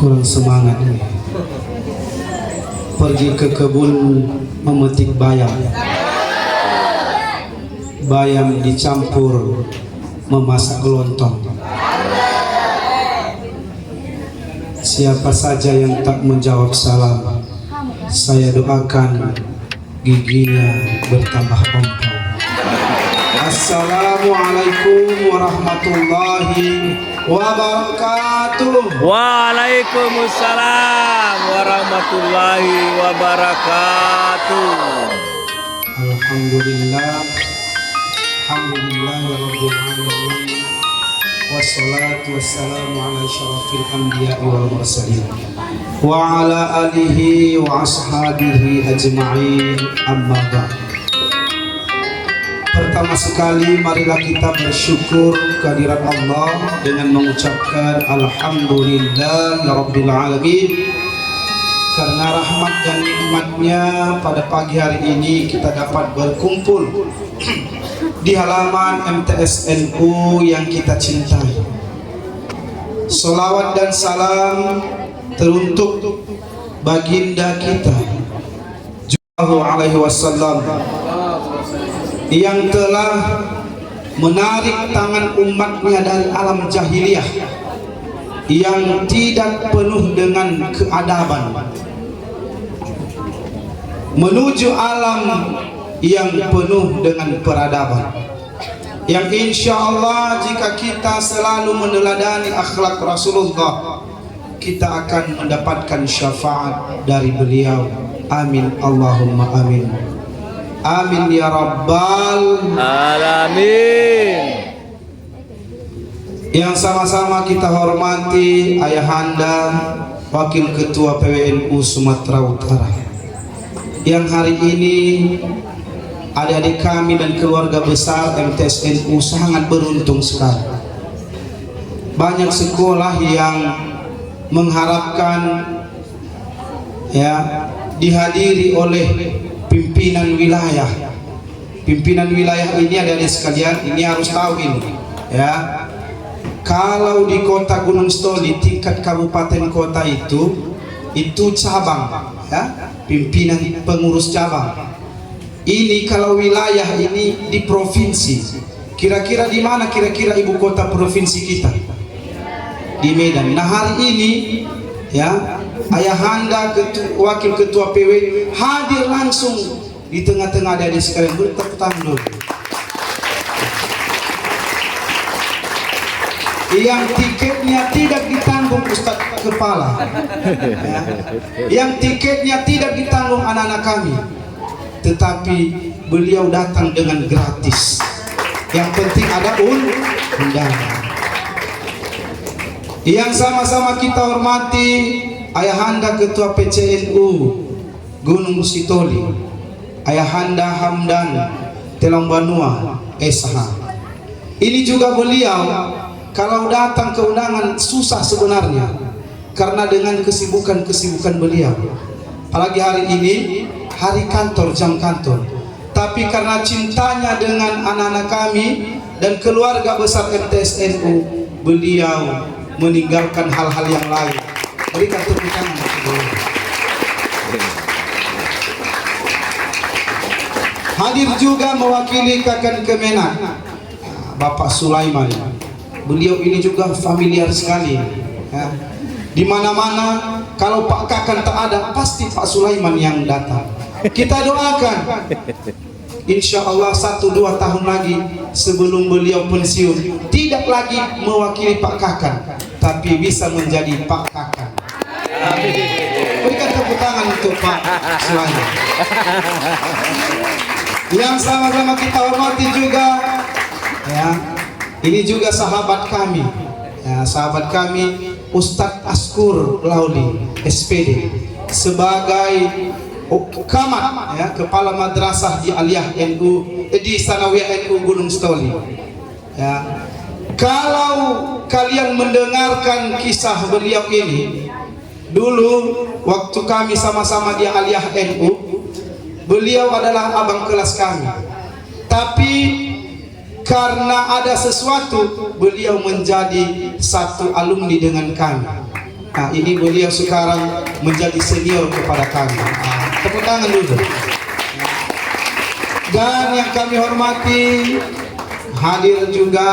kurang semangat nih. Pergi ke kebun memetik bayam. Bayam dicampur memasak lontong. Siapa saja yang tak menjawab salam, saya doakan giginya bertambah ompong. Assalamualaikum warahmatullahi wabarakatuh. Waalaikumsalam warahmatullahi wabarakatuh. Alhamdulillah, alhamdulillahirabbil alamin. Wassalatu wassalamu ala asyrafil anbiya'i wal mursalin wa ala alihi wa ashabihi ajma'in, amma ba'd. Pertama sekali marilah kita bersyukur kehadirat Allah dengan mengucapkan alhamdulillahirabbil alamin, karena rahmat dan nikmatnya pada pagi hari ini kita dapat berkumpul di halaman MTS NU yang kita cintai. Salawat dan salam teruntuk baginda kita Sallallahu Alaihi Wasallam yang telah menarik tangan umatnya dari alam jahiliyah yang tidak penuh dengan keadaban menuju alam yang penuh dengan peradaban, yang insya Allah jika kita selalu meneladani akhlak Rasulullah, kita akan mendapatkan syafaat dari beliau. Amin Allahumma amin. Amin ya rabbal Alamin. Yang sama-sama kita hormati Ayahanda Wakil Ketua PWNU Sumatera Utara, yang hari ini adik-adik kami dan keluarga besar MTS NU sangat beruntung sekali. Banyak sekolah yang mengharapkan ya dihadiri oleh pimpinan wilayah. Pimpinan wilayah ini adik-adik sekalian, ini harus tahu ini ya. Kalau di kota Gunung Stoli tingkat kabupaten kota itu cabang ya, pimpinan pengurus cabang. Ini kalau wilayah ini di provinsi. Kira-kira di mana kira-kira ibu kota provinsi kita? Di Medan. Nah hari ini ya Ayahanda Wakil Ketua PW hadir langsung di tengah-tengah adik-adik sekalian. Bertepuk tangan dulu. Yang tiketnya tidak ditanggung Ustadz Kepala ya. Yang tiketnya tidak ditanggung anak-anak kami, tetapi beliau datang dengan gratis. Yang penting ada undangan. Yang sama-sama kita hormati Ayahanda Ketua PCNU Gunung Sitoli, Ayahanda Hamdan Telongbanua SH. Ini juga beliau kalau datang ke undangan susah sebenarnya, karena dengan kesibukan beliau. Apalagi hari ini hari kantor, jam kantor. Tapi karena cintanya dengan anak-anak kami dan keluarga besar MTS NU, beliau meninggalkan hal-hal yang lain. Berikan tepuk tangan. Hadir juga mewakili Kakan Kemenak Bapak Sulaiman. Beliau ini juga familiar sekali ya. Di mana-mana kalau Pak Kakan tak ada, pasti Pak Sulaiman yang datang. Kita doakan insya Allah 1-2 tahun lagi sebelum beliau pensiun tidak lagi mewakili Pak Kakan, tapi bisa menjadi Pak Kakan. Berikan tepuk tangan untuk Pak Sulaiman. Yang sama-sama kita hormati juga ya, ini juga sahabat kami ya, sahabat kami Ustadz Askur Lauli SPD sebagai Kamat ya, Kepala Madrasah di Aliyah NU di Sanawiyah NU Gunung Stoli ya. Kalau kalian mendengarkan kisah beliau ini, dulu waktu kami sama-sama di Aliyah NU, beliau adalah abang kelas kami, tapi karena ada sesuatu beliau menjadi satu alumni dengan kami. Nah, ini beliau sekarang menjadi senior kepada kami. Tepuk tangan dulu. Dan yang kami hormati, hadir juga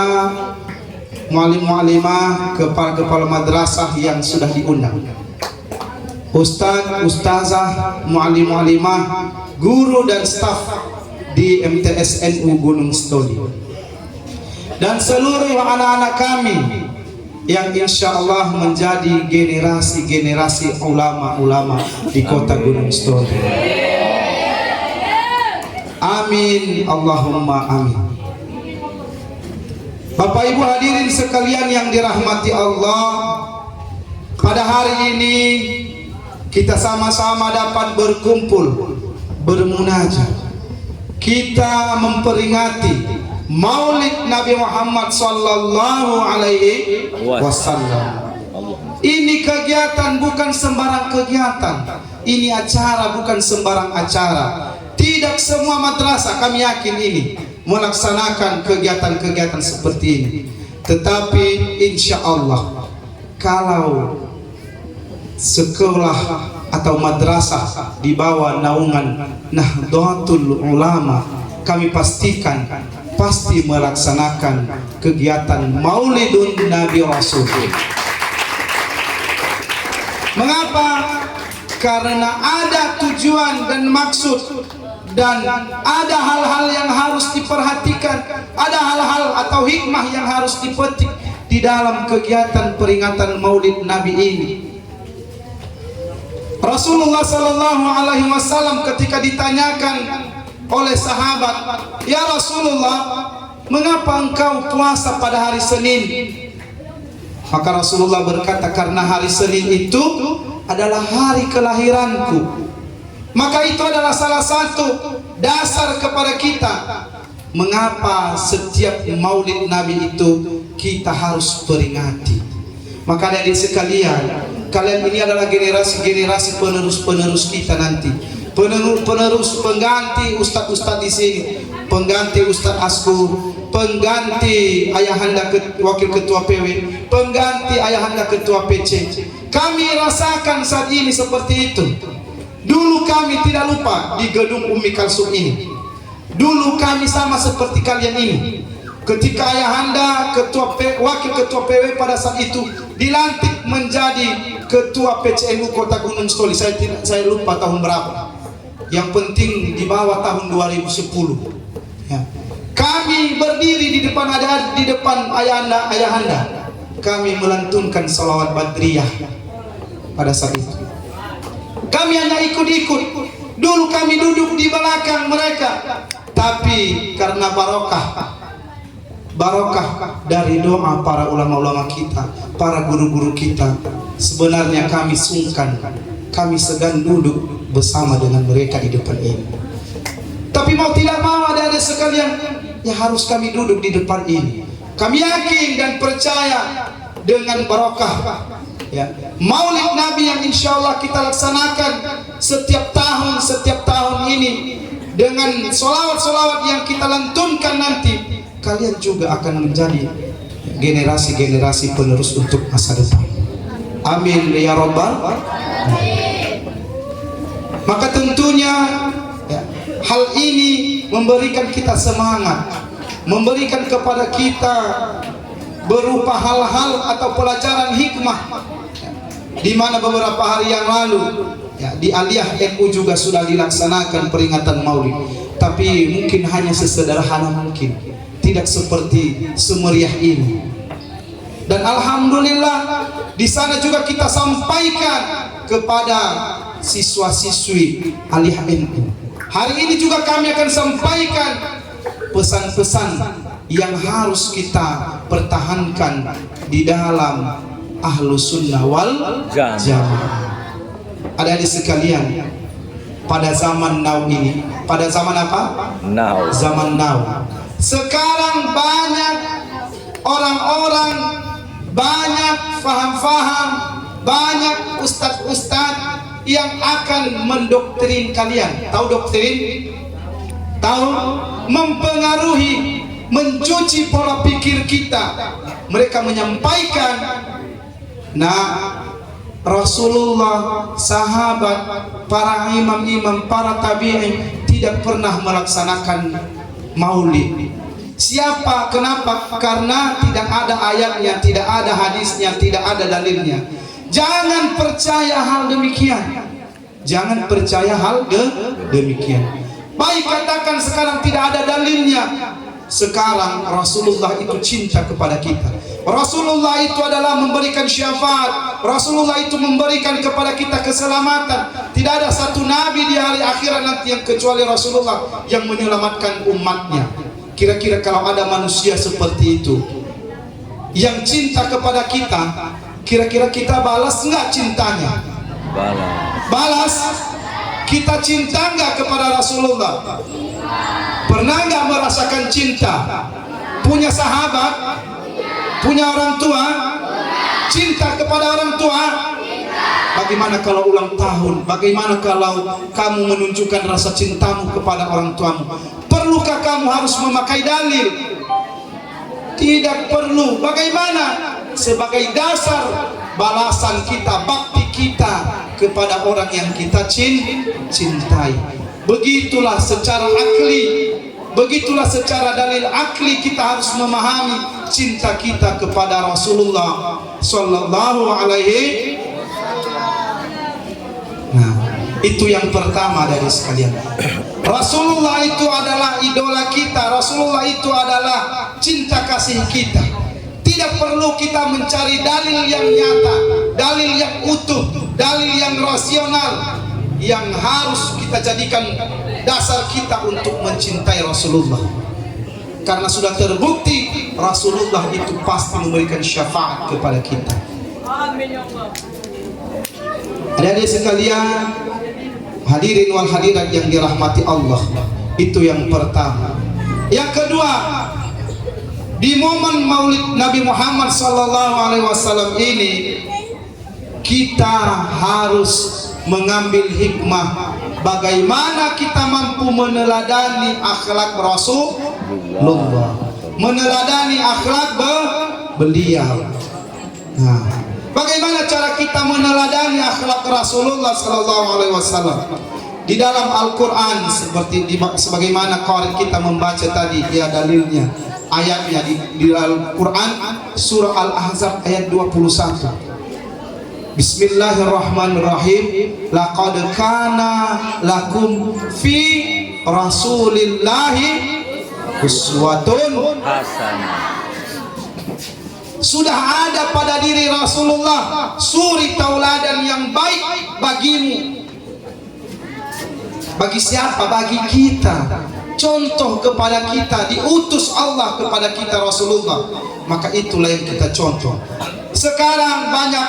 mualim-mualimah, kepala-kepala madrasah yang sudah diundang, ustadz, ustazah, mualim-mualimah, guru dan staf di MTSNU Gunung Stoli, dan seluruh anak-anak kami yang insya Allah menjadi generasi-generasi ulama-ulama di kota Gunung Stoli. Amin, Allahumma amin. Bapak Ibu hadirin sekalian yang dirahmati Allah, pada hari ini kita sama-sama dapat berkumpul, bermunajat, kita memperingati Maulid Nabi Muhammad sallallahu alaihi wasallam. Ini kegiatan bukan sembarang kegiatan, ini acara bukan sembarang acara. Tidak semua madrasah, kami yakin ini, melaksanakan kegiatan-kegiatan seperti ini. Tetapi insya Allah, kalau sekolah atau madrasah di bawah naungan Nahdlatul Ulama, kami pastikan pasti melaksanakan kegiatan Maulidun Nabi Rasul. Mengapa? Karena ada tujuan dan maksud, dan ada hal-hal yang harus diperhatikan, ada hal-hal atau hikmah yang harus dipetik di dalam kegiatan peringatan Maulid Nabi ini. Rasulullah sallallahu alaihi wasallam ketika ditanyakan oleh sahabat, "Ya Rasulullah, mengapa engkau puasa pada hari Senin?" Maka Rasulullah berkata, "Karena hari Senin itu adalah hari kelahiranku." Maka itu adalah salah satu dasar kepada kita mengapa setiap Maulid Nabi itu kita harus peringati. Maka adik sekalian, kalian ini adalah generasi-generasi penerus kita nanti. Penerus pengganti ustadz-ustadz di sini, pengganti Ustadz Askur, pengganti ayahanda wakil ketua PW, pengganti ayahanda ketua PC. Kami rasakan saat ini seperti itu. Dulu kami tidak lupa di gedung Umi Kalsum ini. Dulu kami sama seperti kalian ini. Ketika ayahanda wakil ketua PW pada saat itu dilantik menjadi ketua PCNU Kota Gunung Stoli, saya lupa tahun berapa. Yang penting di bawah tahun 2010. Ya. Kami berdiri di depan ayahanda. Kami melantunkan salawat badriyah pada saat itu. Kami hanya ikut-ikut. Dulu kami duduk di belakang mereka. Tapi karena barokah dari doa para ulama-ulama kita, para guru-guru kita, sebenarnya kami sungkan, kami segan duduk bersama dengan mereka di depan ini. Tapi mau tidak mau ada sekalian, ya harus kami duduk di depan ini. Kami yakin dan percaya dengan barokah ya, Maulid Nabi yang insya Allah kita laksanakan setiap tahun ini, dengan solawat-solawat yang kita lantunkan nanti, kalian juga akan menjadi generasi-generasi penerus untuk masa depan. Amin ya Rabbal alamin. Maka tentunya ya, hal ini memberikan kita semangat, memberikan kepada kita berupa hal-hal atau pelajaran hikmah ya, di mana beberapa hari yang lalu ya, di Aliyah NU juga sudah dilaksanakan peringatan Maulid, tapi mungkin hanya sesederhana mungkin, tidak seperti semeriah ini. Dan alhamdulillah di sana juga kita sampaikan kepada siswa-siswi Aliyah NU. Hari ini juga kami akan sampaikan pesan-pesan yang harus kita pertahankan di dalam Ahlus Sunnah wal Jamaah. Adik-adik sekalian, pada zaman now ini, pada zaman apa? Now. Zaman now. Sekarang banyak orang-orang, banyak faham-faham, banyak ustadz-ustadz yang akan mendoktrin kalian. Tahu doktrin? Tahu? Mempengaruhi, mencuci pola pikir kita. Mereka menyampaikan, nah Rasulullah, sahabat, para imam-imam, para tabi'in tidak pernah melaksanakan maulid. Siapa? Kenapa? Karena tidak ada ayatnya, tidak ada hadisnya, tidak ada dalilnya. Jangan percaya hal demikian. Jangan percaya hal demikian. Baik, katakan sekarang tidak ada dalilnya. Sekarang Rasulullah itu cinta kepada kita. Rasulullah itu adalah memberikan syafaat. Rasulullah itu memberikan kepada kita keselamatan. Tidak ada satu nabi di hari akhirat nanti yang kecuali Rasulullah yang menyelamatkan umatnya. Kira-kira kalau ada manusia seperti itu yang cinta kepada kita, kira-kira kita balas nggak cintanya? Balas. Kita cinta nggak kepada Rasulullah? Pernah nggak merasakan cinta? Punya sahabat? Punya orang tua? Cinta kepada orang tua? Bagaimana kalau ulang tahun? Bagaimana kalau kamu menunjukkan rasa cintamu kepada orang tuamu? Perlukah kamu harus memakai dalil? Tidak perlu. Bagaimana? Sebagai dasar balasan kita, bakti kita kepada orang yang kita cintai. Begitulah secara akli, begitulah secara dalil akli kita harus memahami cinta kita kepada Rasulullah Sallallahu Alaihi. Nah, itu yang pertama dari sekalian. Rasulullah itu adalah idola kita. Rasulullah itu adalah cinta kasih kita. Tidak perlu kita mencari dalil yang nyata, dalil yang utuh, dalil yang rasional, yang harus kita jadikan dasar kita untuk mencintai Rasulullah. Karena sudah terbukti Rasulullah itu pasti memberikan syafaat kepada kita. Amin ya Allah. Adik-adik sekalian, hadirin wal hadirat yang dirahmati Allah, itu yang pertama. Yang kedua, di momen Maulid Nabi Muhammad SAW ini kita harus mengambil hikmah bagaimana kita mampu meneladani akhlak Rasulullah, meneladani akhlak beliau. Nah, bagaimana cara kita meneladani akhlak Rasulullah SAW? Di dalam Al-Quran seperti sebagaimana qari kita membaca tadi, ya dalilnya, ayatnya di dalam Quran surah Al-Ahzab ayat 21. Bismillahirrahmanirrahim. Laqad kana lakum fi Rasulillahi uswatun hasanah. Sudah ada pada diri Rasulullah suri tauladan yang baik bagimu. Bagi siapa? Bagi kita. Contoh kepada kita, diutus Allah kepada kita Rasulullah. Maka itulah yang kita contoh. Sekarang banyak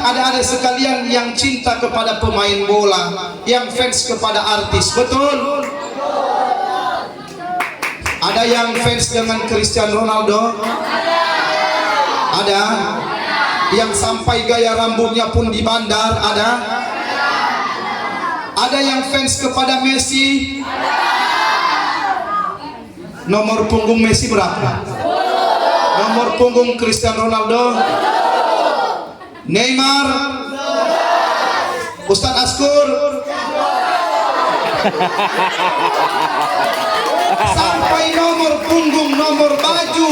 adik-adik sekalian yang cinta kepada pemain bola, yang fans kepada artis. Betul? Ada yang fans dengan Cristiano Ronaldo? Ada? Yang sampai gaya rambutnya pun dibandar? Ada? Ada yang fans kepada Messi? Nomor punggung Messi berapa? Nomor punggung Cristiano Ronaldo? Neymar? Ustadz Askur? Sampai nomor punggung, nomor baju,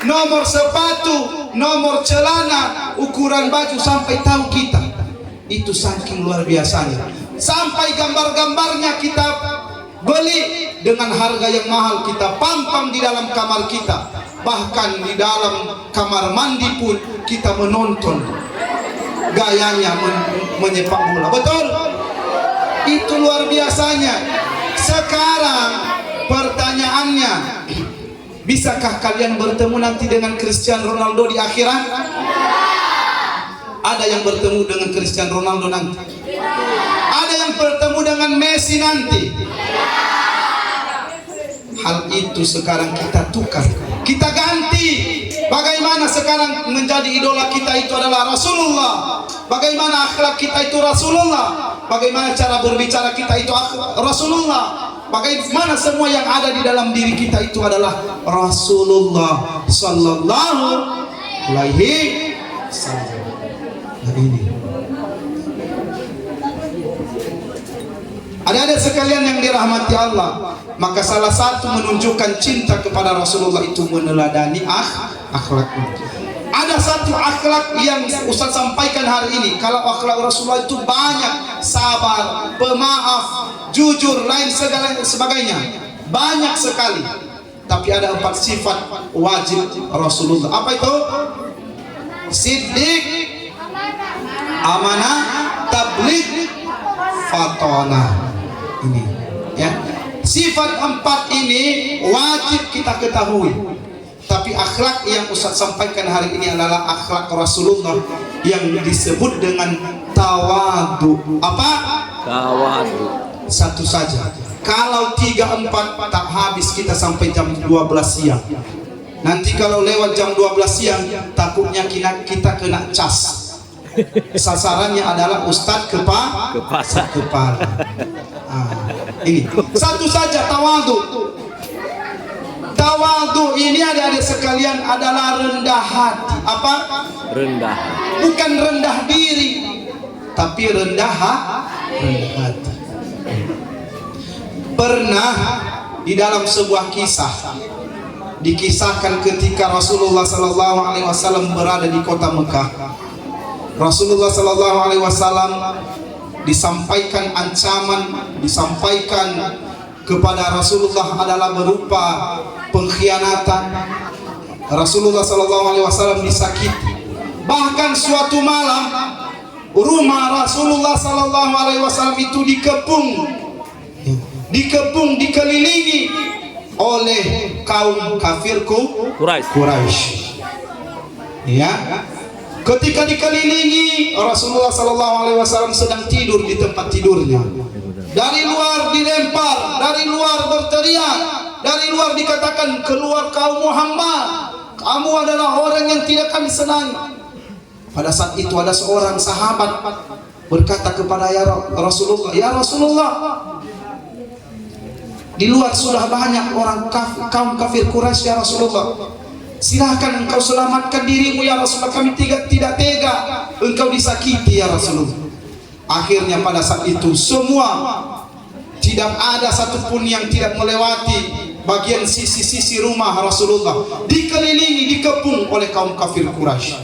nomor sepatu, nomor celana, ukuran baju sampai tahu kita. Itu saking luar biasanya. Sampai gambar-gambarnya kita beli dengan harga yang mahal, kita pampang di dalam kamar kita. Bahkan di dalam kamar mandi pun kita menonton gayanya menyepak bola. Betul? Itu luar biasanya. Sekarang pertanyaannya, bisakah kalian bertemu nanti dengan Cristiano Ronaldo di akhirat? Ada yang bertemu dengan Cristiano Ronaldo nanti? Ada yang bertemu dengan Messi nanti? Hal itu sekarang kita tukar, kita ganti. Bagaimana sekarang menjadi idola kita itu adalah Rasulullah. Bagaimana akhlak kita itu Rasulullah. Bagaimana cara berbicara kita itu Rasulullah. Bagaimana semua yang ada di dalam diri kita itu adalah Rasulullah Sallallahu Alaihi Wasallam. Nah ini. Adik-adik sekalian yang dirahmati Allah, maka salah satu menunjukkan cinta kepada Rasulullah itu meneladani akhlaknya. Ada satu akhlak yang Ustaz sampaikan hari ini. Kalau akhlak Rasulullah itu banyak, sabar, pemaaf, jujur, lain segala sebagainya, banyak sekali. Tapi ada 4 sifat wajib Rasulullah. Apa itu? Siddiq, amanah, tabligh, fatonah. Ini ya, sifat 4 ini wajib kita ketahui. Tapi akhlak yang Ustaz sampaikan hari ini adalah akhlak Rasulullah yang disebut dengan tawadu. Apa? Tawadu. Satu saja. Kalau 3, 4 tak habis kita sampai jam 12 siang. Nanti kalau lewat jam 12 siang takutnya kita kena cas. Sasarannya adalah Ustadz kepala. Ini satu saja, tawadu. Tawadu ini adik-adik sekalian adalah rendah hati. Apa? Rendah. Bukan rendah diri, tapi rendah hati. Pernah di dalam sebuah kisah dikisahkan ketika Rasulullah SAW berada di kota Mekah. Rasulullah SAW disampaikan ancaman, disampaikan kepada Rasulullah adalah berupa pengkhianatan. Rasulullah SAW disakiti. Bahkan suatu malam rumah Rasulullah SAW itu dikepung, dikelilingi oleh kaum kafir Quraisy. Ya. Ketika dikelilingi, Rasulullah SAW sedang tidur di tempat tidurnya. Dari luar dilempar, dari luar berteriak, dari luar dikatakan, keluar kaum Muhammad, kamu adalah orang yang tidak kami senangi. Pada saat itu ada seorang sahabat berkata kepada Rasulullah, ya Rasulullah, di luar sudah banyak orang kaum kafir Quraisy ya Rasulullah. Silahkan engkau selamatkan dirimu ya Rasulullah, kami tidak tega engkau disakiti ya Rasulullah. Akhirnya pada saat itu semua, tidak ada satupun yang tidak melewati bagian sisi-sisi rumah Rasulullah, dikelilingi, dikepung oleh kaum kafir Quraisy.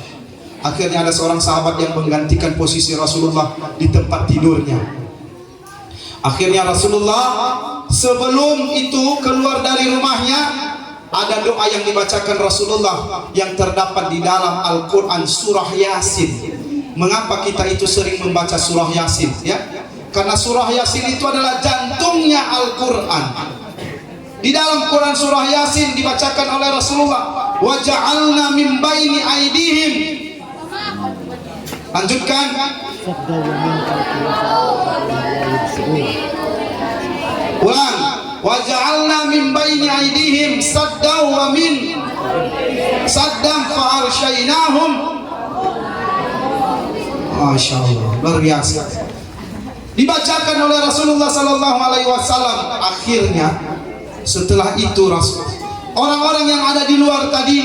Akhirnya ada seorang sahabat yang menggantikan posisi Rasulullah di tempat tidurnya. Akhirnya Rasulullah sebelum itu keluar dari rumahnya, ada doa yang dibacakan Rasulullah yang terdapat di dalam Al-Quran surah Yasin. Mengapa kita itu sering membaca surah Yasin? Ya, karena surah Yasin itu adalah jantungnya Al-Quran. Di dalam Quran surah Yasin dibacakan oleh Rasulullah, wa ja'alna min baini aidihim. Lanjutkan. Ulang. Wa ja'alna min baini aidihim saddan wa min saddan fa arsyainahum. Masya Allah, luar biasa. Dibacakan oleh Rasulullah SAW. Akhirnya setelah itu orang-orang yang ada di luar tadi,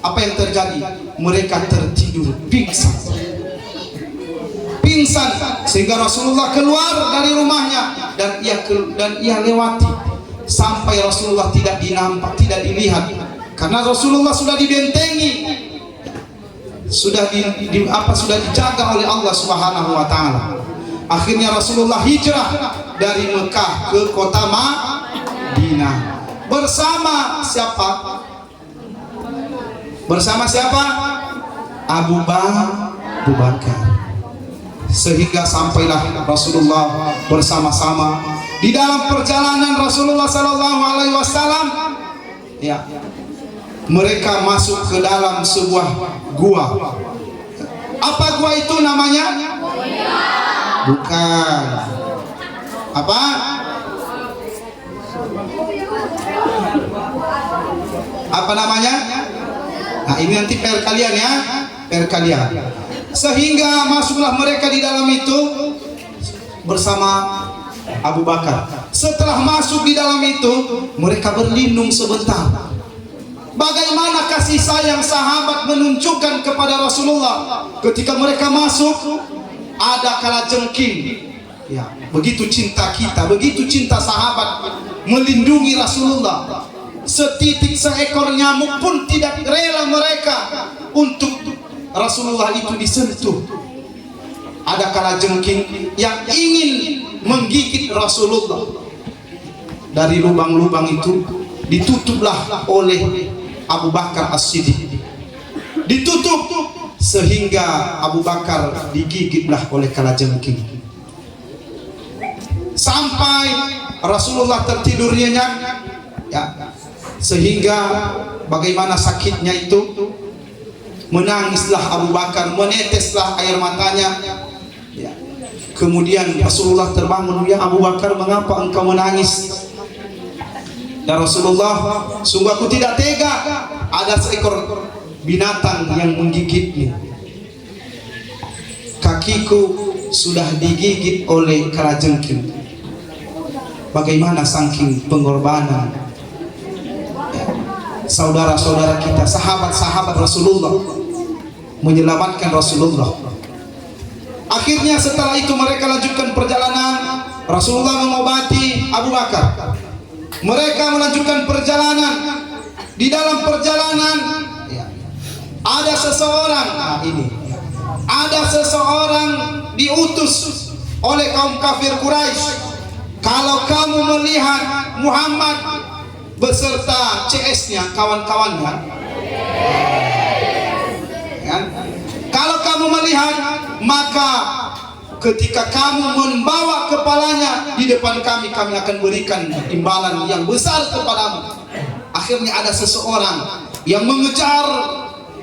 apa yang terjadi? Mereka tertidur pingsan sehingga Rasulullah keluar dari rumahnya dan ia lewati sampai Rasulullah tidak dinampak, tidak dilihat, karena Rasulullah sudah dibentengi, sudah dijaga oleh Allah Subhanahu wa taala. Akhirnya Rasulullah hijrah dari Mekah ke kota Madinah bersama siapa? Bersama siapa? Abu Bakar. Sehingga sampailah Rasulullah bersama-sama di dalam perjalanan Rasulullah SAW. Ya, mereka masuk ke dalam sebuah gua. Apa gua itu namanya? Bukan. Apa? Apa namanya? Nah, ini nanti PR kalian ya, PR kalian. Sehingga masuklah mereka di dalam itu bersama Abu Bakar. Setelah masuk di dalam itu, mereka berlindung sebentar. Bagaimana kasih sayang sahabat menunjukkan kepada Rasulullah ketika mereka masuk, ada kalajengking. Ya, begitu cinta kita, begitu cinta sahabat melindungi Rasulullah. Setitik seekor nyamuk pun tidak rela mereka untuk Rasulullah itu disentuh. Ada kalajengking yang ingin menggigit Rasulullah. Dari lubang-lubang itu ditutuplah oleh Abu Bakar As-Siddiq. Ditutup sehingga Abu Bakar digigitlah oleh kalajengking. Sampai Rasulullah tertidur nyenyak, ya, sehingga bagaimana sakitnya itu, menangislah Abu Bakar, meneteslah air matanya. Ya. Kemudian Rasulullah terbangun, "Ya Abu Bakar, mengapa engkau menangis?" "Ya Rasulullah, sungguh aku tidak tega, ada seekor binatang yang menggigitmu. Kakiku sudah digigit oleh kalajengking." Bagaimana saking pengorbanan, ya, saudara-saudara kita, sahabat-sahabat Rasulullah menyelamatkan Rasulullah. Akhirnya setelah itu mereka lanjutkan perjalanan. Rasulullah mengobati Abu Bakar. Mereka melanjutkan perjalanan. Di dalam perjalanan, ya, ada seseorang, ada seseorang diutus oleh kaum kafir Quraisy. "Kalau kamu melihat Muhammad beserta CS-nya, kawan-kawannya, kan? Kalau kamu melihat, maka ketika kamu membawa kepalanya di depan kami, kami akan berikan imbalan yang besar kepadamu." Akhirnya ada seseorang yang mengejar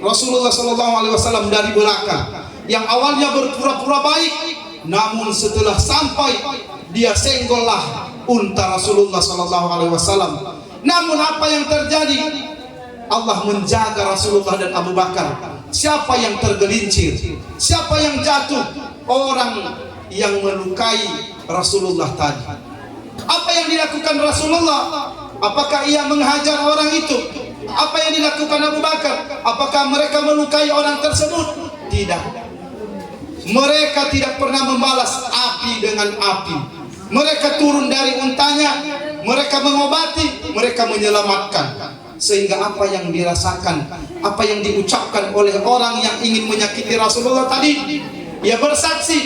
Rasulullah SAW dari belakang, yang awalnya berpura-pura baik, namun setelah sampai dia senggollah unta Rasulullah SAW. Namun apa yang terjadi? Allah menjaga Rasulullah dan Abu Bakar. Siapa yang tergelincir? Siapa yang jatuh? Orang yang melukai Rasulullah tadi. Apa yang dilakukan Rasulullah? Apakah ia menghajar orang itu? Apa yang dilakukan Abu Bakar? Apakah mereka melukai orang tersebut? Tidak. Mereka tidak pernah membalas api dengan api. Mereka turun dari untanya, mereka mengobati, mereka menyelamatkan. Sehingga apa yang dirasakan, apa yang diucapkan oleh orang yang ingin menyakiti Rasulullah tadi, ia bersaksi,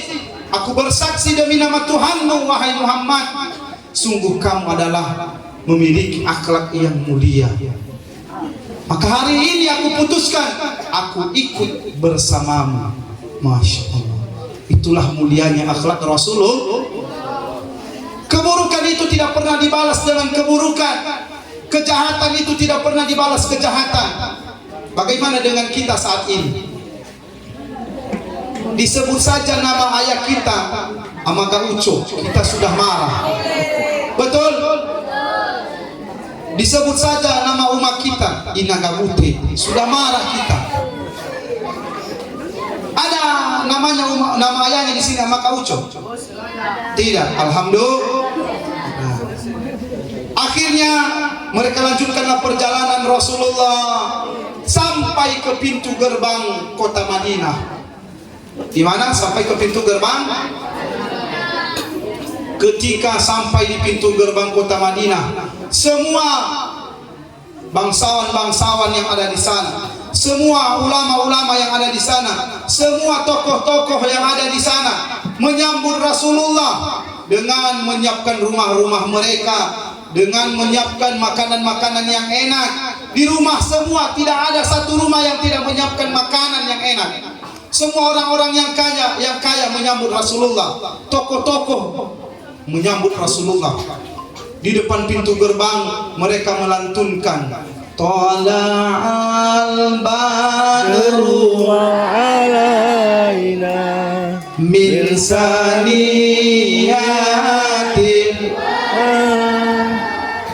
"Aku bersaksi demi nama Tuhanmu, wahai Muhammad, sungguh kamu adalah memiliki akhlak yang mulia. Maka hari ini aku putuskan, aku ikut bersamamu." Masya Allah. Itulah mulianya akhlak Rasulullah. Keburukan itu tidak pernah dibalas dengan keburukan. Kejahatan itu tidak pernah dibalas kejahatan. Bagaimana dengan kita saat ini? Disebut saja nama ayah kita, Amaga Uco, kita sudah marah. Betul? Disebut saja nama umat kita, Inaga Bute, sudah marah kita. Ada namanya nama ayahnya di sini Amaga Uco? Tidak. Alhamdulillah. Akhirnya mereka lanjutkanlah perjalanan Rasulullah sampai ke pintu gerbang kota Madinah. Di mana sampai ke pintu gerbang? Ketika sampai di pintu gerbang kota Madinah, semua bangsawan-bangsawan yang ada di sana, semua ulama-ulama yang ada di sana, semua tokoh-tokoh yang ada di sana menyambut Rasulullah dengan menyiapkan rumah-rumah mereka, dengan menyiapkan makanan-makanan yang enak. Di rumah semua, tidak ada satu rumah yang tidak menyiapkan makanan yang enak. Semua orang-orang yang kaya menyambut Rasulullah. Tokoh-tokoh menyambut Rasulullah. Di depan pintu gerbang mereka melantunkan Tala'al badru alaina min saniyatin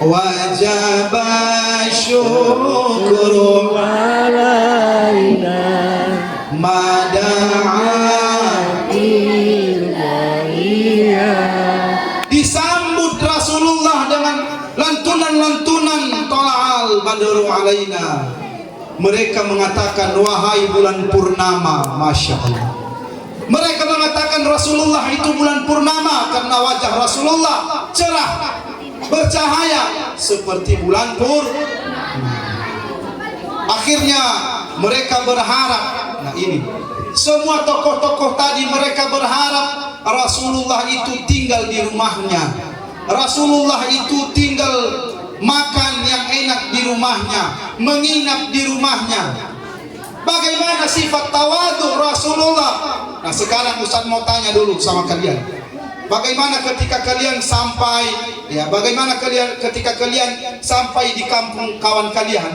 wajaba syukru alaina mada'a ilmaiya. Disambut Rasulullah dengan lantunan-lantunan Tala'al badru tanazalu alaina. Mereka mengatakan, wahai bulan purnama. Masya Allah. Mereka mengatakan Rasulullah itu bulan purnama karena wajah Rasulullah cerah, bercahaya seperti bulan purnama. Akhirnya mereka berharap, nah ini semua tokoh-tokoh tadi mereka berharap Rasulullah itu tinggal di rumahnya, Rasulullah itu tinggal makan yang enak di rumahnya, menginap di rumahnya. Bagaimana sifat tawadu Rasulullah? Nah sekarang Ustaz mau tanya dulu sama kalian, bagaimana ketika kalian sampai, ya bagaimana ketika kalian sampai di kampung kawan kalian,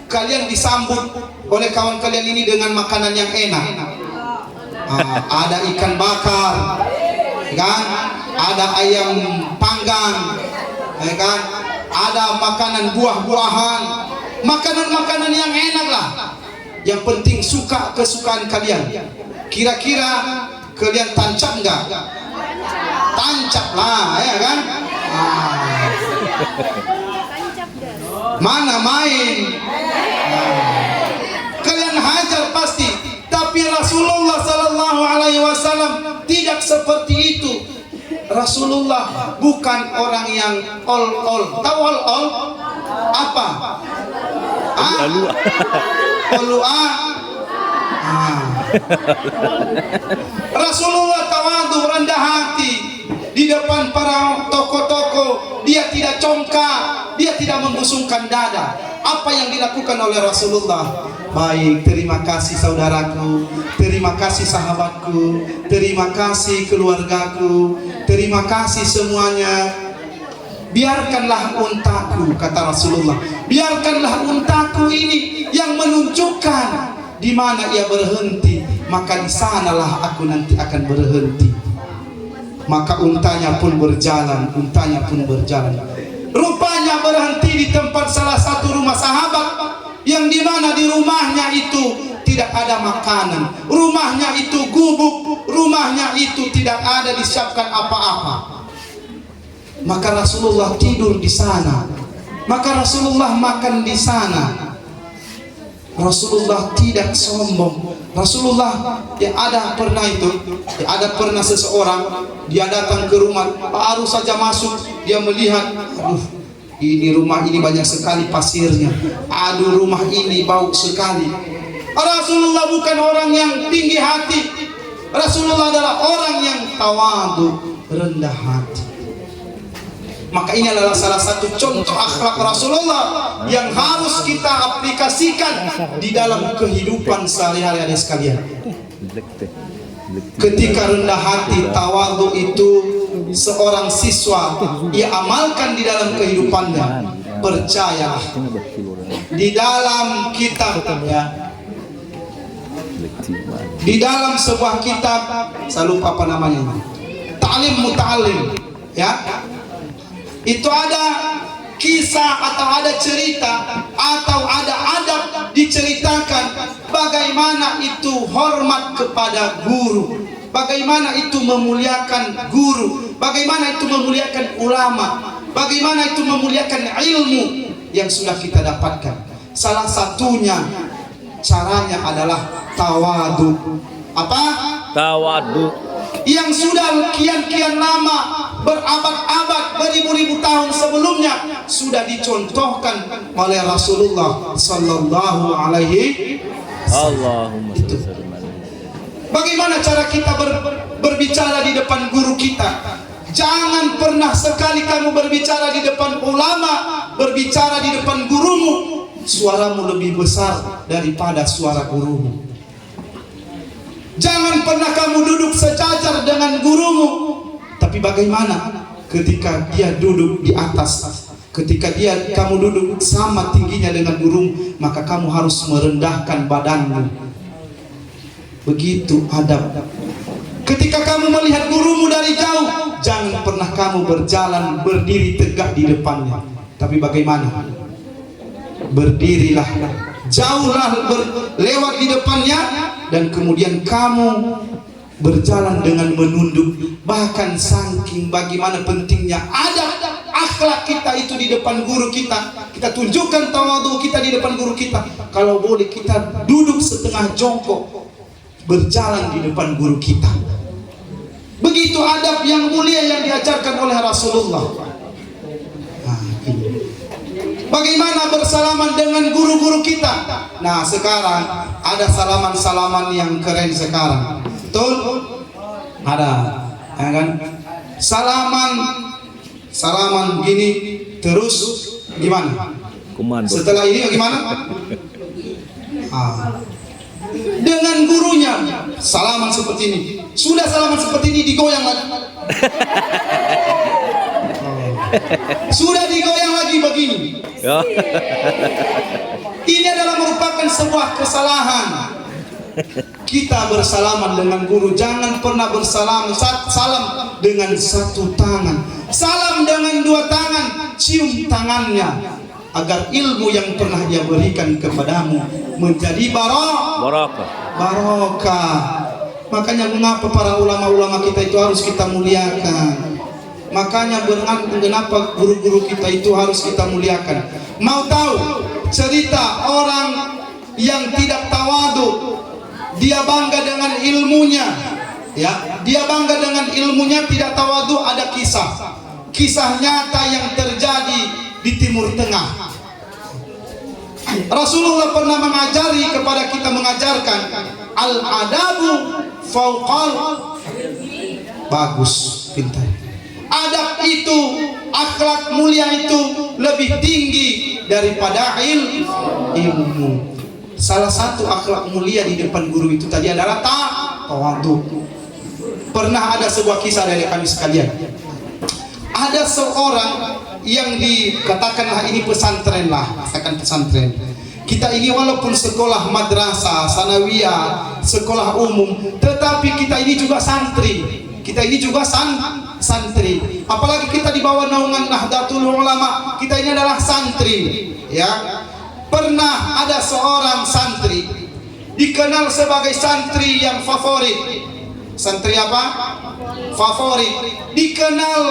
kalian disambut oleh kawan kalian ini dengan makanan yang enak. Ada ikan bakar, kan? Ada ayam panggang, ya kan? Ada makanan buah-buahan, makanan-makanan yang enak lah. Yang penting suka kesukaan kalian. Kira-kira kalian tancap enggak? Tancap lah, ya kan? Mana main? Kalian hajar pasti. Tapi Rasulullah Sallallahu Alaihi Wasallam tidak seperti itu. Rasulullah bukan orang yang ol-ol. Tahu ol-ol? Apa? Ol-ua. Rasulullah tawadu, rendah hati di depan para tokoh-tokoh. Dia tidak congkak, dia tidak membusungkan dada. Apa yang dilakukan oleh Rasulullah? Baik, terima kasih saudaraku, terima kasih sahabatku, terima kasih keluargaku, terima kasih semuanya. Biarkanlah untaku, kata Rasulullah, biarkanlah untaku ini yang menunjukkan di mana ia berhenti, maka di sanalah aku nanti akan berhenti. Maka untanya pun berjalan, untanya pun berjalan. Rupanya berhenti di tempat salah satu rumah sahabat, yang dimana di rumahnya itu tidak ada makanan, rumahnya itu gubuk, rumahnya itu tidak ada disiapkan apa-apa. Maka Rasulullah tidur di sana, maka Rasulullah makan di sana. Rasulullah tidak sombong. Rasulullah ada pernah seseorang dia datang ke rumah, baru saja masuk dia melihat, aduh, ini rumah ini banyak sekali pasirnya, aduh rumah ini bau sekali. Rasulullah bukan orang yang tinggi hati. Rasulullah adalah orang yang tawadu, rendah hati. Maka ini adalah salah satu contoh akhlak Rasulullah yang harus kita aplikasikan di dalam kehidupan sehari-hari sekalian. Ketika rendah hati, tawadu itu seorang siswa ia amalkan di dalam kehidupannya. Percaya di dalam kitab, ya, di dalam sebuah kitab, saya lupa apa namanya, Ta'lim Muta'allim, ya, itu ada kisah atau ada cerita atau ada adab diceritakan bagaimana itu hormat kepada guru, bagaimana itu memuliakan guru, bagaimana itu memuliakan ulama, bagaimana itu memuliakan ilmu yang sudah kita dapatkan. Salah satunya caranya adalah tawadu. Apa? Tawadu. Yang sudah kian-kian lama, berabad-abad, beribu-ribu tahun sebelumnya sudah dicontohkan oleh Rasulullah Sallallahu Alaihi Wasallam. Bagaimana cara kita berbicara di depan guru kita? Jangan pernah sekali kamu berbicara di depan ulama, berbicara di depan gurumu, suaramu lebih besar daripada suara gurumu. Jangan pernah kamu duduk sejajar dengan gurumu. Tapi bagaimana ketika dia duduk di atas, ketika kamu duduk sama tingginya dengan gurumu, maka kamu harus merendahkan badanmu. Begitu adab. Ketika kamu melihat gurumu dari jauh, jangan pernah kamu berjalan berdiri tegak di depannya. Tapi bagaimana? Berdirilah, jauhlah lewat di depannya, dan kemudian kamu berjalan dengan menunduk. Bahkan saking bagaimana pentingnya akhlak kita itu di depan guru kita, kita tunjukkan tawadhu kita di depan guru kita. Kalau boleh kita duduk setengah jongkok berjalan di depan guru kita. Begitu adab yang mulia yang diajarkan oleh Rasulullah. Bagaimana bersalaman dengan guru-guru kita? Nah, sekarang ada salaman-salaman yang keren sekarang. Betul? Ada, ya kan? Salaman gini terus gimana? Komando. Setelah ini gimana? Dengan gurunya salaman seperti ini. Sudah salaman seperti ini digoyang lagi. Sudah digoyang lagi begini. Ini adalah merupakan sebuah kesalahan. Kita bersalaman dengan guru, jangan pernah salam dengan satu tangan, salam dengan dua tangan, cium tangannya, agar ilmu yang pernah dia berikan kepadamu menjadi barokah. Makanya mengapa para ulama-ulama kita itu harus kita muliakan. Makanya kenapa guru-guru kita itu harus kita muliakan. Mau tahu cerita orang yang tidak tawadhu, dia bangga dengan ilmunya, ya, dia bangga dengan ilmunya, tidak tawadhu. Ada kisah nyata yang terjadi di Timur Tengah. Rasulullah pernah mengajari kepada kita, mengajarkan al-adabu fauqal, bagus, pintar. Adab itu, akhlak mulia itu lebih tinggi daripada ilmu. Salah satu akhlak mulia di depan guru itu tadi adalah tawadhu. Pernah ada sebuah kisah dari kami sekalian. Ada seorang yang dikatakanlah ini pesantren lah, katakan pesantren. Kita ini walaupun sekolah madrasah, sanawiyah, sekolah umum, tetapi kita ini juga santri. Kita ini juga santri. Apalagi kita di bawah naungan Nahdlatul Ulama, kita ini adalah santri, ya. Pernah ada seorang santri dikenal sebagai santri yang favorit. Santri apa? Favorit. Dikenal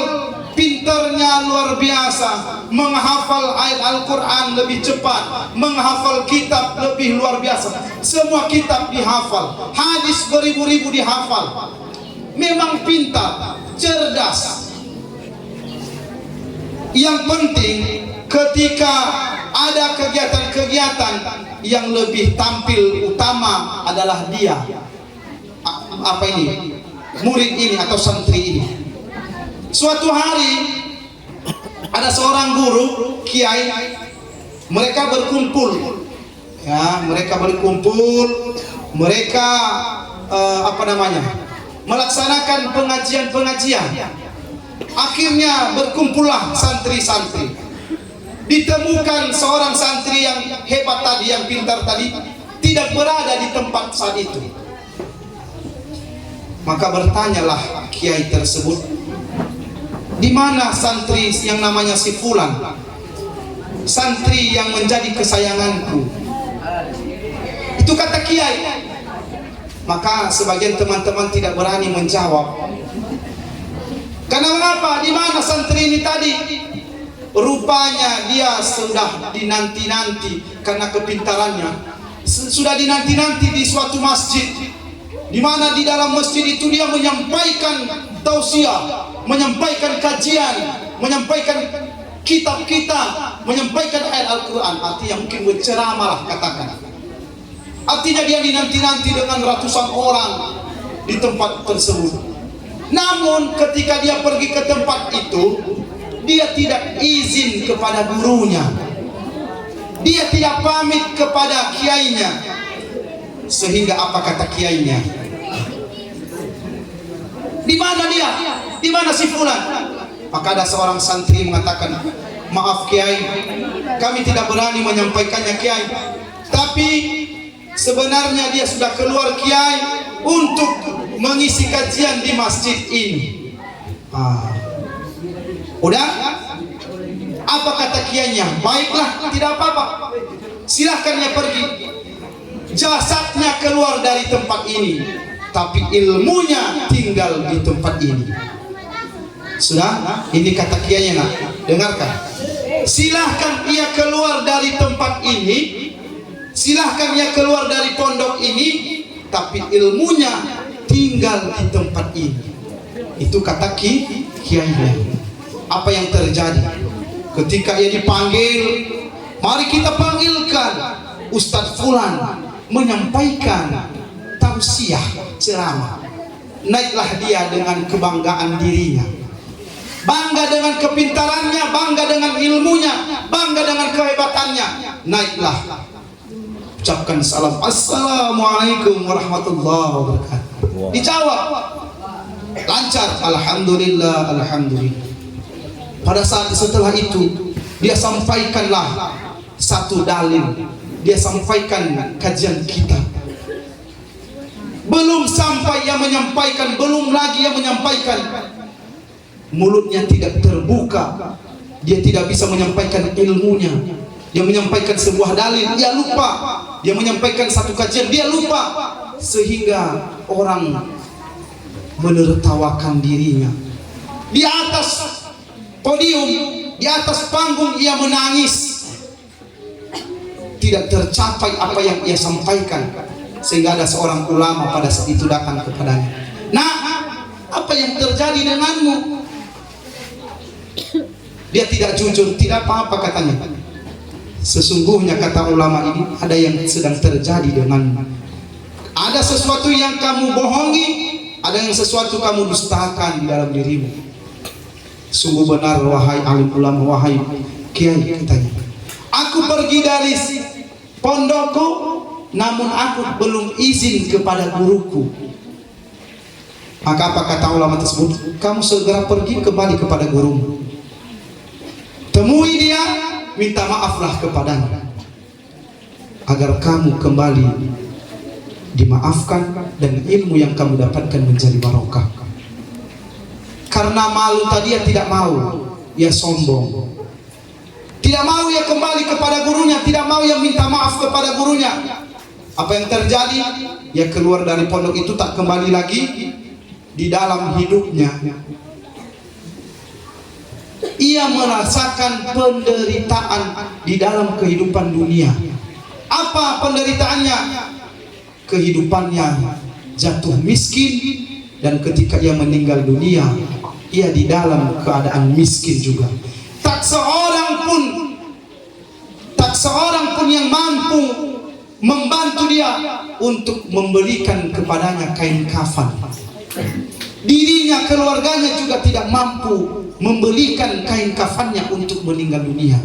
pintarnya luar biasa, menghafal ayat Al-Quran lebih cepat, menghafal kitab lebih luar biasa. Semua kitab dihafal, hadis beribu-ribu dihafal. Memang pintar, cerdas. Yang penting ketika ada kegiatan-kegiatan yang lebih tampil utama adalah dia. Apa ini? Murid ini atau santri ini. Suatu hari ada seorang guru, kiai, mereka berkumpul. Ya, mereka melaksanakan pengajian. Akhirnya berkumpullah santri-santri. Ditemukan seorang santri yang hebat tadi, yang pintar tadi, tidak berada di tempat saat itu. Maka bertanyalah kiai tersebut, di mana santri yang namanya si Fulan, santri yang menjadi kesayanganku? Itu kata kiai. Maka sebagian teman-teman tidak berani menjawab. Karena mengapa? Di mana santri ini tadi? Rupanya dia sudah dinanti-nanti karena kepintarannya. Sudah dinanti-nanti di suatu masjid, di mana di dalam masjid itu dia menyampaikan tausiah, menyampaikan kajian, menyampaikan kitab-kitab, menyampaikan ayat Al-Quran. Artinya mungkin berceramah lah, katakan. Artinya dia dinanti-nanti dengan ratusan orang di tempat tersebut. Namun ketika dia pergi ke tempat itu, dia tidak izin kepada gurunya, dia tidak pamit kepada kiainya. Sehingga apa kata kiainya? Di mana dia? Di mana si Fulan? Maka ada seorang santri mengatakan, maaf kiai, kami tidak berani menyampaikannya kiai, tapi sebenarnya dia sudah keluar kiai untuk mengisi kajian di masjid ini. Udah? Apa kata kiainya? Baiklah, tidak apa-apa, silahkan dia pergi. Jasadnya keluar dari tempat ini, tapi ilmunya tinggal di tempat ini. Sudah? Ini kata kiainya nak. Dengarkan. Silahkan ia keluar dari tempat ini, silahkan ia keluar dari pondok ini, tapi ilmunya tinggal di tempat ini. Itu kata kiainya. Apa yang terjadi ketika ia dipanggil? Mari kita panggilkan Ustadz Fulan menyampaikan tausiah ceramah. Naiklah dia dengan kebanggaan dirinya, bangga dengan kepintarannya, bangga dengan ilmunya, bangga dengan kehebatannya. Naiklah, ucapkan salam, assalamualaikum warahmatullahi wabarakatuh. Dijawab lancar, alhamdulillah, alhamdulillah. Pada saat setelah itu dia sampaikanlah satu dalil, dia sampaikan kajian kitab. Belum sampai ia menyampaikan, belum lagi ia menyampaikan, mulutnya tidak terbuka, dia tidak bisa menyampaikan ilmunya. Dia menyampaikan sebuah dalil, dia lupa. Dia menyampaikan satu kajian, dia lupa, sehingga orang menertawakan dirinya. Di atas podium, di atas panggung ia menangis. Tidak tercapai apa yang ia sampaikan, sehingga ada seorang ulama pada saat itu datang kepadanya. Nah, apa yang terjadi denganmu? Dia tidak jujur, tidak apa-apa katanya. Sesungguhnya kata ulama ini, ada yang sedang terjadi denganmu. Ada sesuatu yang kamu bohongi, ada yang sesuatu kamu dustakan di dalam dirimu. Sungguh benar wahai alim ulama, wahai kiai, katanya. Aku pergi dari pondokku, namun aku belum izin kepada guruku. Maka apa kata ulama tersebut? Kamu segera pergi kembali kepada gurumu, temui dia, minta maaflah kepadanya, agar kamu kembali dimaafkan dan ilmu yang kamu dapatkan menjadi barokah. Karena malu tadi ia tidak mau, ia sombong, tidak mau ia kembali kepada gurunya, tidak mau ia minta maaf kepada gurunya. Apa yang terjadi? Ia keluar dari pondok itu, tak kembali lagi. Di dalam hidupnya ia merasakan penderitaan di dalam kehidupan dunia. Apa penderitaannya? Kehidupannya jatuh miskin, dan ketika ia meninggal dunia, ia di dalam keadaan miskin juga. Tak seorang pun yang mampu membantu dia untuk membelikan kepadanya kain kafan. Dirinya, keluarganya juga tidak mampu membelikan kain kafannya untuk meninggal dunia.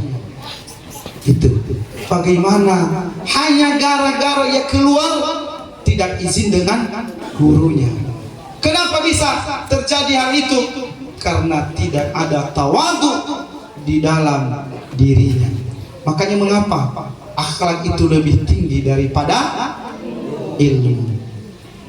Itu bagaimana? Hanya gara-gara ia keluar tidak izin dengan gurunya. Kenapa bisa terjadi hal itu? Karena tidak ada tawadhu di dalam dirinya. Makanya mengapa akhlak itu lebih tinggi daripada ilmu.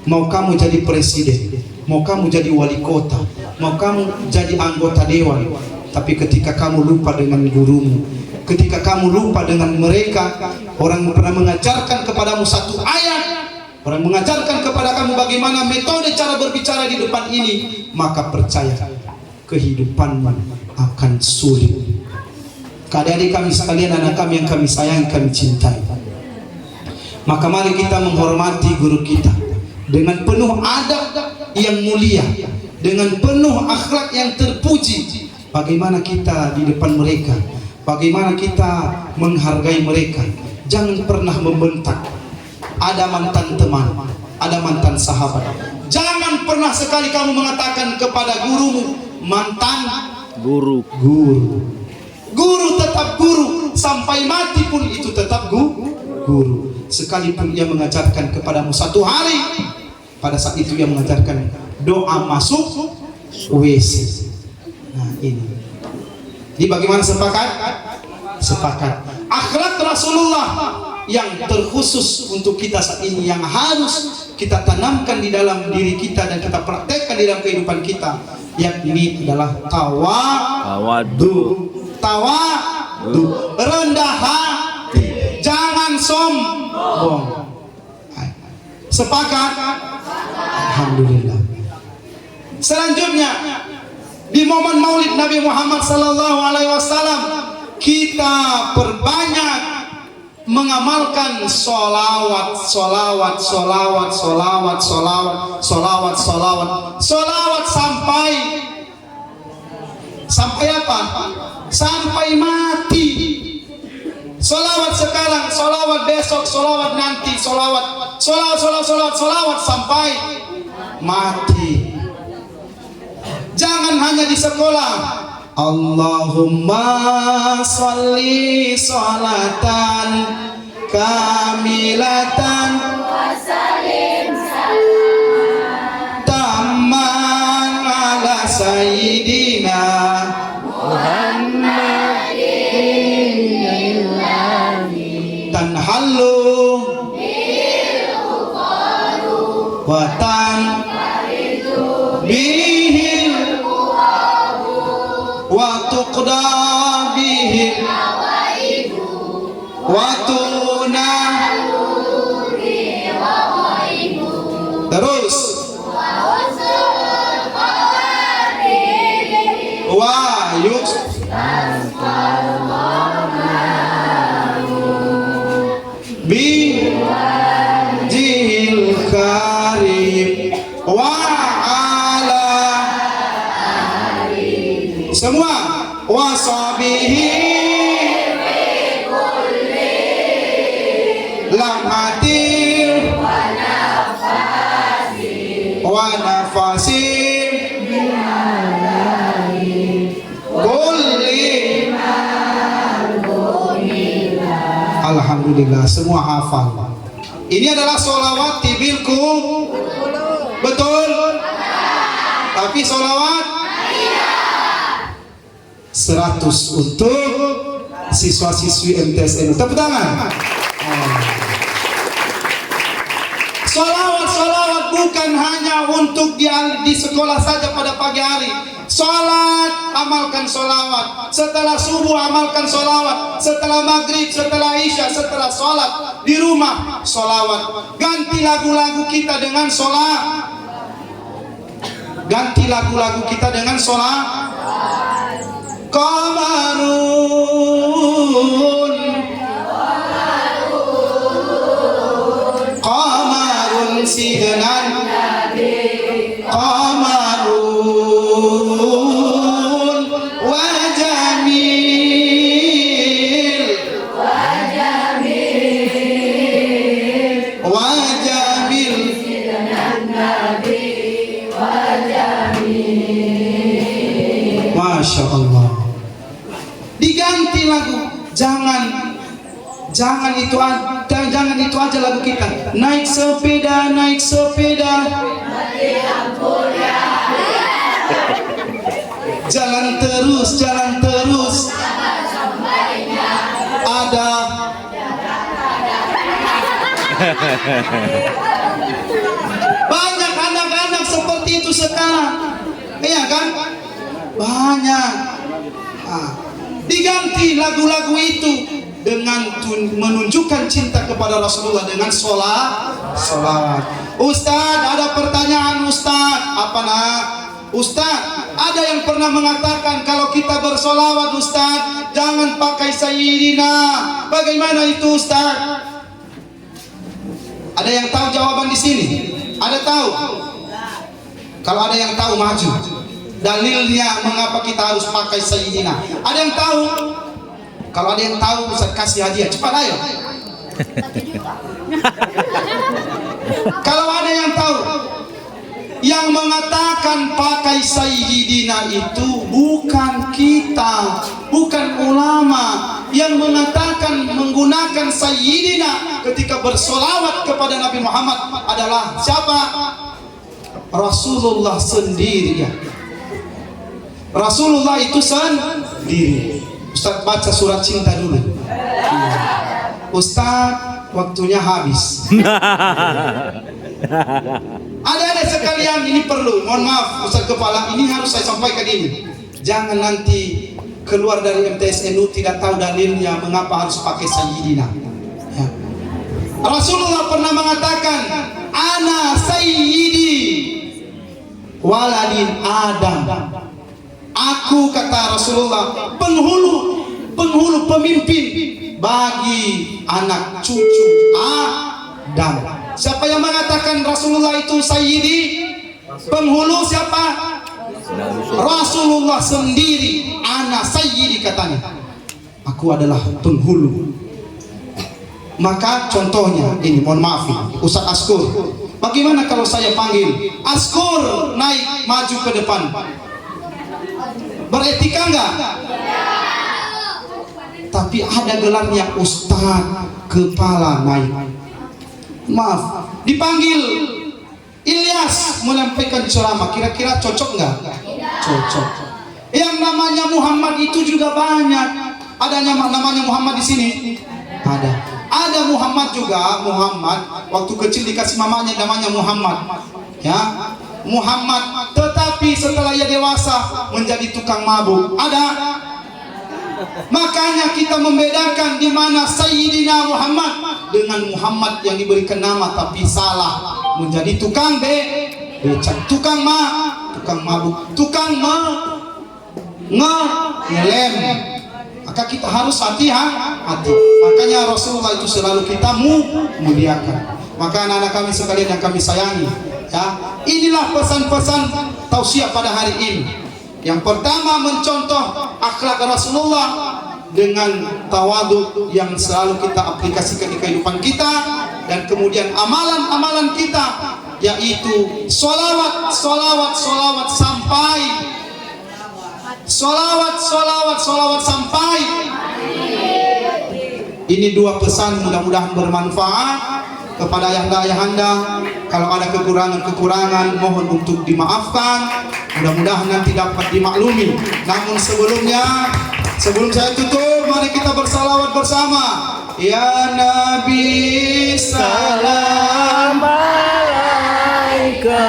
Mau kamu jadi presiden, mau kamu jadi wali kota, mau kamu jadi anggota dewan, tapi ketika kamu lupa dengan gurumu, ketika kamu lupa dengan mereka, orang pernah mengajarkan kepadamu satu ayat, orang mengajarkan kepada kamu bagaimana metode cara berbicara di depan ini, maka percaya kehidupanmu akan sulit. Adik-adik kami sekalian, anak kami yang kami sayangi, kami cintai, maka mari kita menghormati guru kita dengan penuh adab yang mulia, dengan penuh akhlak yang terpuji. Bagaimana kita di depan mereka, bagaimana kita menghargai mereka. Jangan pernah membentak. Ada mantan teman, ada mantan sahabat. Jangan pernah sekali kamu mengatakan kepada gurumu mantan Guru. Guru tetap guru, sampai mati pun itu tetap guru. Sekalipun ia mengajarkan kepadamu satu hari, pada saat itu ia mengajarkan doa masuk WC. Nah ini bagaimana sepakat? Sepakat. Akhlak Rasulullah yang terkhusus untuk kita saat ini, yang harus kita tanamkan di dalam diri kita dan kita praktekkan di dalam kehidupan kita, yakni adalah tawadu, rendah hati, jangan sombong. Sepakat? Alhamdulillah. Selanjutnya, Di momen Maulid Nabi Muhammad sallallahu alaihi wasallam kita perbanyak mengamalkan solawat, solawat, solawat, solawat, solawat, solawat, solawat, solawat sampai apa? Sampai mati. Solawat sekarang, solawat besok, solawat nanti, solawat sampai mati. Jangan hanya di sekolah. Allahumma sholli sholatan kamilatan wa sallim salam tamman ala sayyidina Muhammadin tanhallu bil uqaru wa bihil wa tuqda bihil wa terus wa yus bi jil karim wa semua wasabihi lamhatir wa nafasin kulli. Alhamdulillah semua hafal. Ini adalah sholawat tibilku, betul? Tapi sholawat 100 untuk siswa-siswi MTSN. Tepuk tangan. Solawat bukan hanya untuk di sekolah saja pada pagi hari. Sholat, amalkan solawat. Setelah subuh, amalkan solawat. Setelah maghrib, setelah isya, setelah sholat di rumah, solawat. Ganti lagu-lagu kita dengan sholat. Ganti lagu-lagu kita dengan sholat. Qamarun sidenan qamarun wa jamil sidenan nabi wa jamil. Masya Allah. Diganti lagu, jangan itu aja lagu kita. Naik sepeda jalan terus ada banyak anak-anak seperti itu sekarang, iya kan? Banyak. Diganti lagu-lagu itu dengan menunjukkan cinta kepada Rasulullah dengan sholawat. Ustaz, ada pertanyaan Ustaz. Apa nak? Ustaz, ada yang pernah mengatakan kalau kita bersolawat Ustaz, jangan pakai sayyidina. Bagaimana itu Ustaz? Ada yang tahu jawaban di sini? Ada tahu? Kalau ada yang tahu maju. Dalilnya mengapa kita harus pakai sayyidina. Ada yang tahu? Kalau ada yang tahu Ustaz kasih hadiah. Cepat ayo. Kalau ada yang tahu, yang mengatakan pakai sayyidina itu bukan kita, bukan ulama. Yang mengatakan menggunakan sayyidina ketika bersolawat kepada Nabi Muhammad adalah siapa? Rasulullah sendiri. Rasulullah itu sendiri. Ustaz baca surat cinta dulu. Ustaz, waktunya habis. Ada sekalian, ini perlu, mohon maaf Ustaz Kepala, ini harus saya sampaikan ini. Jangan nanti keluar dari MTSNU tidak tahu dalilnya mengapa harus pakai sayyidina. Ya. Rasulullah pernah mengatakan, ana sayyidi waladin Adam. Aku, kata Rasulullah, penghulu pemimpin bagi anak cucu Adam. Siapa yang mengatakan Rasulullah itu sayyidi? Penghulu siapa? Rasulullah sendiri. Ana sayyidi katanya. Aku adalah penghulu. Maka contohnya ini, mohon maaf Ustaz Askur, bagaimana kalau saya panggil Askur naik maju ke depan? Beretika enggak? Tapi ada gelarnya Ustaz kepala naik. Maaf, dipanggil Ilyas menyampaikan ceramah, kira-kira cocok enggak? Cocok. Yang namanya Muhammad itu juga banyak. Adanya namanya Muhammad di sini? Ada Muhammad juga. Muhammad waktu kecil dikasih mamanya namanya Muhammad. Ya, Muhammad. Tetapi setelah ia dewasa menjadi tukang mabuk. Ada. Makanya kita membedakan di mana Sayyidina Muhammad dengan Muhammad yang diberikan nama tapi salah, menjadi tukang becak, tukang mabuk, tukang ngelem. Maka kita harus hati-hati. Makanya Rasulullah itu selalu kita muliakan. Maka anak-anak kami sekalian yang kami sayangi, ya, inilah pesan-pesan tausiah pada hari ini. Yang pertama, mencontoh akhlak Rasulullah dengan tawadu yang selalu kita aplikasikan di kehidupan kita, dan kemudian amalan-amalan kita yaitu sholawat sampai. Ini dua pesan mudah-mudahan bermanfaat kepada ayahanda. Kalau ada kekurangan mohon untuk dimaafkan. Mudah-mudahan nanti dapat dimaklumi. Namun sebelum saya tutup, mari kita bersalawat bersama. Ya Nabi salam alaika,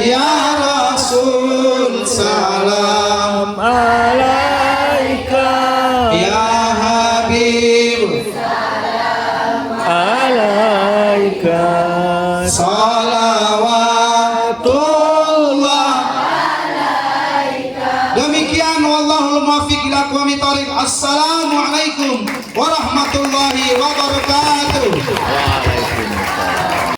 ya Rasul salam alaika, ya Habib salam alaika, salawatullah alaika. Demikian, wallahul muwaffiq ila aqwamit thoriq. Assalamualaikum warahmatullahi wabarakatuh.